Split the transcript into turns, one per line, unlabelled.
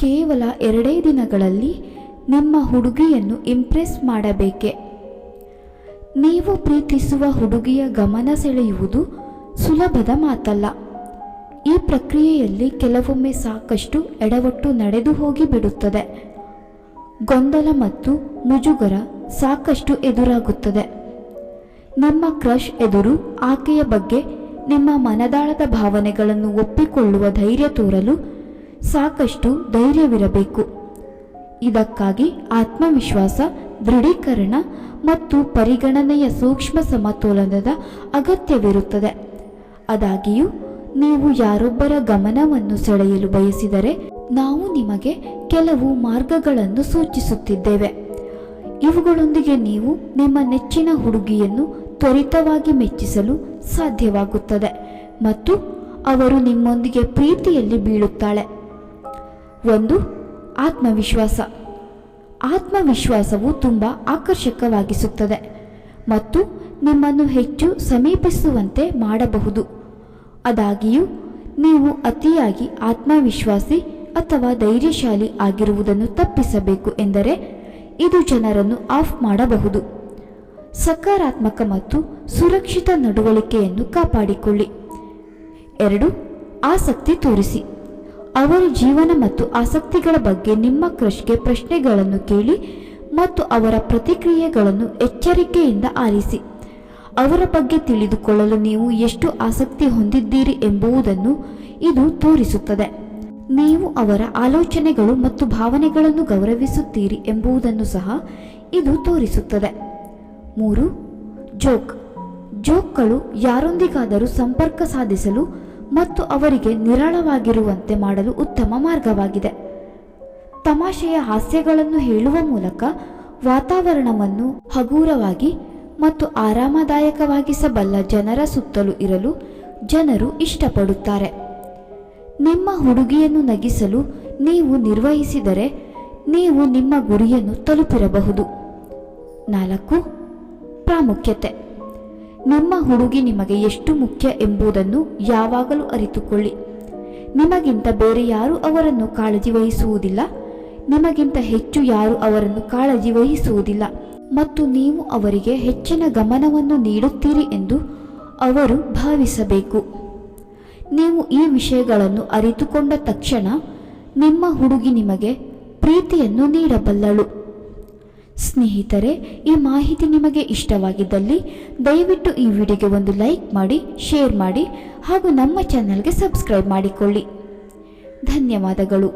ಕೇವಲ 2 ದಿನಗಳಲ್ಲಿ ನಿಮ್ಮ ಹುಡುಗಿಯನ್ನು ಇಂಪ್ರೆಸ್ ಮಾಡಬೇಕೆ? ನೀವು ಪ್ರೀತಿಸುವ ಹುಡುಗಿಯ ಗಮನ ಸೆಳೆಯುವುದು ಸುಲಭದ ಮಾತಲ್ಲ. ಈ ಪ್ರಕ್ರಿಯೆಯಲ್ಲಿ ಕೆಲವೊಮ್ಮೆ ಸಾಕಷ್ಟು ಎಡವಟ್ಟು ನಡೆದು ಹೋಗಿ ಬಿಡುತ್ತದೆ. ಗೊಂದಲ ಮತ್ತು ಮುಜುಗರ ಸಾಕಷ್ಟು ಎದುರಾಗುತ್ತದೆ. ನಿಮ್ಮ ಕ್ರಶ್ ಎದುರು ಆಕೆಯ ಬಗ್ಗೆ ನಿಮ್ಮ ಮನದಾಳದ ಭಾವನೆಗಳನ್ನು ಒಪ್ಪಿಕೊಳ್ಳುವ ಧೈರ್ಯ ತೋರಲು ಸಾಕಷ್ಟು ಧೈರ್ಯವಿರಬೇಕು. ಇದಕ್ಕಾಗಿ ಆತ್ಮವಿಶ್ವಾಸ, ದೃಢೀಕರಣ ಮತ್ತು ಪರಿಗಣನೆಯ ಸೂಕ್ಷ್ಮ ಸಮತೋಲನದ ಅಗತ್ಯವಿರುತ್ತದೆ. ಆದಾಗ್ಯೂ ನೀವು ಯಾರೊಬ್ಬರ ಗಮನವನ್ನು ಸೆಳೆಯಲು ಬಯಸಿದರೆ ನಾವು ನಿಮಗೆ ಕೆಲವು ಮಾರ್ಗಗಳನ್ನು ಸೂಚಿಸುತ್ತಿದ್ದೇವೆ. ಇವುಗಳೊಂದಿಗೆ ನೀವು ನಿಮ್ಮ ನೆಚ್ಚಿನ ಹುಡುಗಿಯನ್ನು ತ್ವರಿತವಾಗಿ ಮೆಚ್ಚಿಸಲು ಸಾಧ್ಯವಾಗುತ್ತದೆ ಮತ್ತು ಅವರು ನಿಮ್ಮೊಂದಿಗೆ ಪ್ರೀತಿಯಲ್ಲಿ ಬೀಳುತ್ತಾಳೆ. 1. ಆತ್ಮವಿಶ್ವಾಸ. ಆತ್ಮವಿಶ್ವಾಸವು ತುಂಬ ಆಕರ್ಷಕವಾಗಿಸುತ್ತದೆ ಮತ್ತು ನಿಮ್ಮನ್ನು ಹೆಚ್ಚು ಸಮೀಪಿಸುವಂತೆ ಮಾಡಬಹುದು. ಆದಾಗ್ಯೂ ನೀವು ಅತಿಯಾಗಿ ಆತ್ಮವಿಶ್ವಾಸಿ ಅಥವಾ ಧೈರ್ಯಶಾಲಿ ಆಗಿರುವುದನ್ನು ತಪ್ಪಿಸಬೇಕು ಎಂದರೆ ಇದು ಜನರನ್ನು ಆಫ್ ಮಾಡಬಹುದು. ಸಕಾರಾತ್ಮಕ ಮತ್ತು ಸುರಕ್ಷಿತ ನಡವಳಿಕೆಯನ್ನು ಕಾಪಾಡಿಕೊಳ್ಳಿ. 2. ಆಸಕ್ತಿ ತೋರಿಸಿ. ಅವರ ಜೀವನ ಮತ್ತು ಆಸಕ್ತಿಗಳ ಬಗ್ಗೆ ನಿಮ್ಮ ಕ್ರಶ್ಗೆ ಪ್ರಶ್ನೆಗಳನ್ನು ಕೇಳಿ ಮತ್ತು ಅವರ ಪ್ರತಿಕ್ರಿಯೆಗಳನ್ನು ಎಚ್ಚರಿಕೆಯಿಂದ ಆಲಿಸಿ. ಅವರ ಬಗ್ಗೆ ತಿಳಿದುಕೊಳ್ಳಲು ನೀವು ಎಷ್ಟು ಆಸಕ್ತಿ ಹೊಂದಿದ್ದೀರಿ ಎಂಬುದನ್ನು ಇದು ತೋರಿಸುತ್ತದೆ. ನೀವು ಅವರ ಆಲೋಚನೆಗಳು ಮತ್ತು ಭಾವನೆಗಳನ್ನು ಗೌರವಿಸುತ್ತೀರಿ ಎಂಬುದನ್ನು ಸಹ ಇದು ತೋರಿಸುತ್ತದೆ. 3. ಜೋಕ್ಗಳು ಯಾರೊಂದಿಗಾದರೂ ಸಂಪರ್ಕ ಸಾಧಿಸಲು ಮತ್ತು ಅವರಿಗೆ ನಿರಾಳವಾಗಿರುವಂತೆ ಮಾಡಲು ಉತ್ತಮ ಮಾರ್ಗವಾಗಿದೆ. ತಮಾಷೆಯ ಹಾಸ್ಯಗಳನ್ನು ಹೇಳುವ ಮೂಲಕ ವಾತಾವರಣವನ್ನು ಹಗುರವಾಗಿ ಮತ್ತು ಆರಾಮದಾಯಕವಾಗಿಸಬಲ್ಲ ಜನರ ಸುತ್ತಲೂ ಇರಲು ಜನರು ಇಷ್ಟಪಡುತ್ತಾರೆ. ನಿಮ್ಮ ಹುಡುಗಿಯನ್ನು ನಗಿಸಲು ನೀವು ನಿರ್ವಹಿಸಿದರೆ ನೀವು ನಿಮ್ಮ ಗುರಿಯನ್ನು ತಲುಪಿರಬಹುದು. 4. ಪ್ರಾಮುಖ್ಯತೆ. ನಿಮ್ಮ ಹುಡುಗಿ ನಿಮಗೆ ಎಷ್ಟು ಮುಖ್ಯ ಎಂಬುದನ್ನು ಯಾವಾಗಲೂ ಅರಿತುಕೊಳ್ಳಿ. ನಿಮಗಿಂತ ಬೇರೆ ಯಾರೂ ಅವರನ್ನು ಕಾಳಜಿ ವಹಿಸುವುದಿಲ್ಲ. ನಿಮಗಿಂತ ಹೆಚ್ಚು ಯಾರೂ ಅವರನ್ನು ಕಾಳಜಿ ವಹಿಸುವುದಿಲ್ಲ ಮತ್ತು ನೀವು ಅವರಿಗೆ ಹೆಚ್ಚಿನ ಗಮನವನ್ನು ನೀಡುತ್ತೀರಿ ಎಂದು ಅವರು ಭಾವಿಸಬೇಕು. ನೀವು ಈ ವಿಷಯಗಳನ್ನು ಅರಿತುಕೊಂಡ ತಕ್ಷಣ ನಿಮ್ಮ ಹುಡುಗಿ ನಿಮಗೆ ಪ್ರೀತಿಯನ್ನು ನೀಡಬಲ್ಲಳು. ಸ್ನೇಹಿತರೆ, ಈ ಮಾಹಿತಿ ನಿಮಗೆ ಇಷ್ಟವಾಗಿದ್ದಲ್ಲಿ ದಯವಿಟ್ಟು ಈ ವಿಡಿಯೋಗೆ ಒಂದು ಲೈಕ್ ಮಾಡಿ, ಶೇರ್ ಮಾಡಿ ಹಾಗೂ ನಮ್ಮ ಚಾನೆಲ್ಗೆ ಸಬ್ಸ್ಕ್ರೈಬ್ ಮಾಡಿಕೊಳ್ಳಿ. ಧನ್ಯವಾದಗಳು.